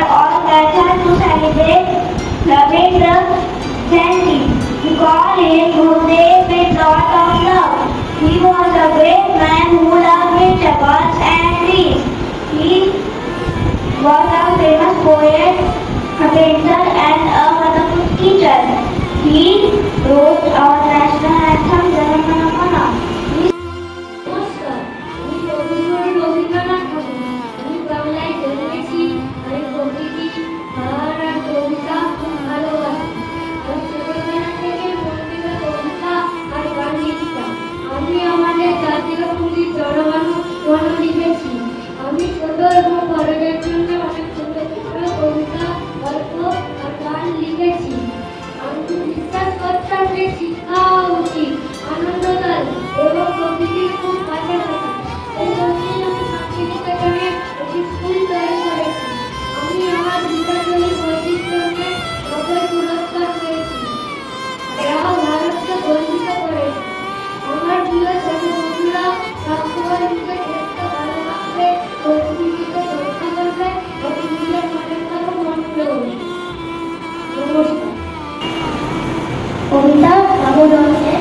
are all gathered to celebrate Ravindra Jayanti. We call him Gurudev with lot of love. He was a great man who loved vegetables and trees. He was a famous poet, a painter and a wonderful teacher. He wrote our national anthem Jana Gana Mana. নমস্কার, আমি কবিগুরু রবীন্দ্রনাথ ঠাকুর। আমি বাংলায় জন্মেছি। আমি প্রকৃতি, পাহাড় আর কবিতা খুব ভালোবাসি। আমি ছোটবেলা থেকে প্রতিটা কবিতা আর গান লিখতাম। আমি আমাদের জাতীয় সঙ্গীত জনগণ মন লিখেছি। আমি ছোট এবং বড়দের জন্য অনেক ছোট ছোট কবিতা, গল্প আর গান লিখেছি। আমি বিশ্বাস করতাম যে শিক্ষা হওয়া উচিত, আনন্দ দেয় এবং প্রকৃতির খুব কাছে থাকে। এই জন্যই আমি শান্তিনিকেতনে একটি স্কুল তৈরি করেছি। আমি আমার বিদ্যালয়ে বৈচিত্র্যে নোবেল পুরস্কার পেয়েছি, যা ভারতকে গর্বিত করেছে। আমার প্রিয় ছোট বন্ধুরা সবসময় নিজের দেশকে ভালোবাসবে, প্রকৃতিকে রক্ষা করবে এবং নিজের মনের কথা মনে করবে। নমস্কার। কবিতা নবজন্মে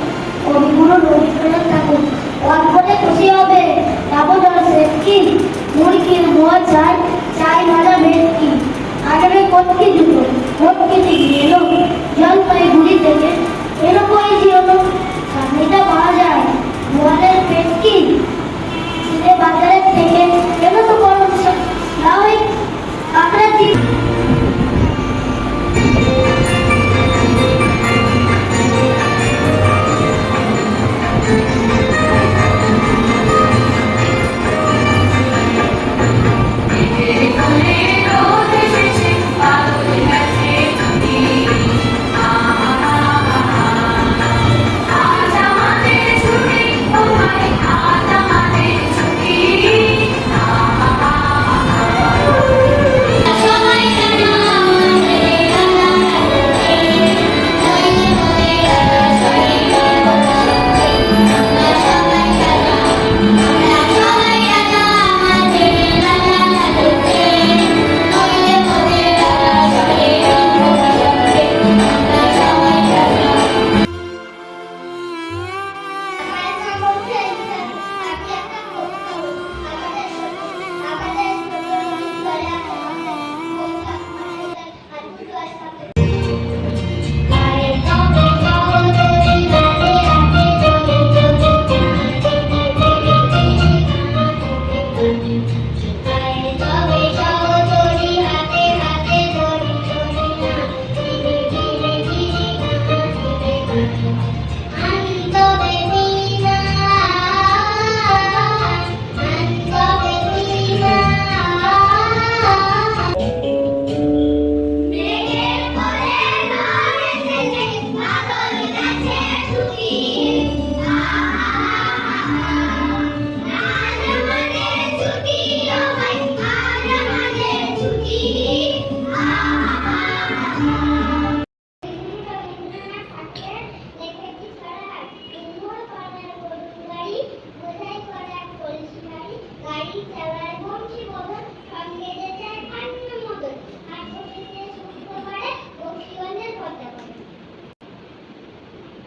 কবিগুরু রবীন্দ্রনাথ ঠাকুর। গান করে খুশি হবে নবজন্মে কি মুরগির মোয়া চাই, চাই ভাজা ভেটকি, আগামী পক্ষী দুটো ভটকি দিকে এলো জলপাইগুড়ি থেকে। এলো কই এলো সামনেটা পাওয়া যায় গোয়ালের ভেটকি, চিনে বাজারের থেকে এলো তো বড় না ওই কাঁকড়া চিপ।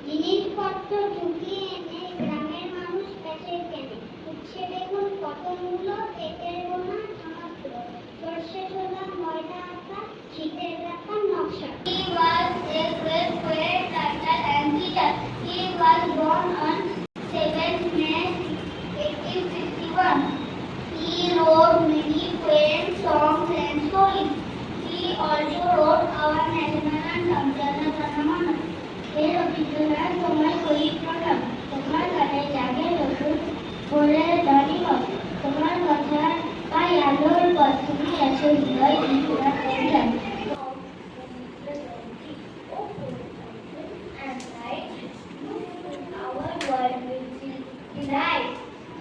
জিনিসপত্র ঢুকিয়ে এনে গ্রামের মানুষ প্যাকেট কেনে। উচ্ছে বেগুন কতগুলো, পেটের গোনা সামাত্র, সর্ষে ছোলা ময়দা আটা, শীতের রাখার নকশা। He was a great poet, writer and teacher. He was born on 7th May 1861. He wrote many poems, songs and stories. He also wrote our national anthem Jana Gana Mana. হে রবীন্দ্রনাথ, তোমার কই প্রণাম। তোমার গানে জাগে নতুন ভোরের ধ্বনি মত। তোমার কথা পাই আলোর পথ। তুমি আছো হৃদয় বিপুরা করিলাম।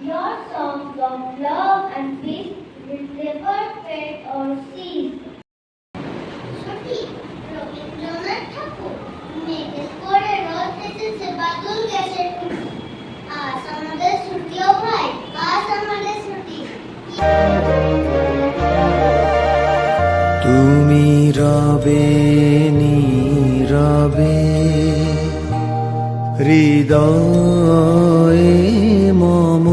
Your songs of love and peace will never fade or cease. Rabindranath ঠাকুর মেঘের পরে রোদ এসেছে, বাদল গেছে টুটি। আজ আমাদের ছুটিও ভাই, আজ আমাদের ছুটি। তুমি রবে নীরবে হৃদয়ে মম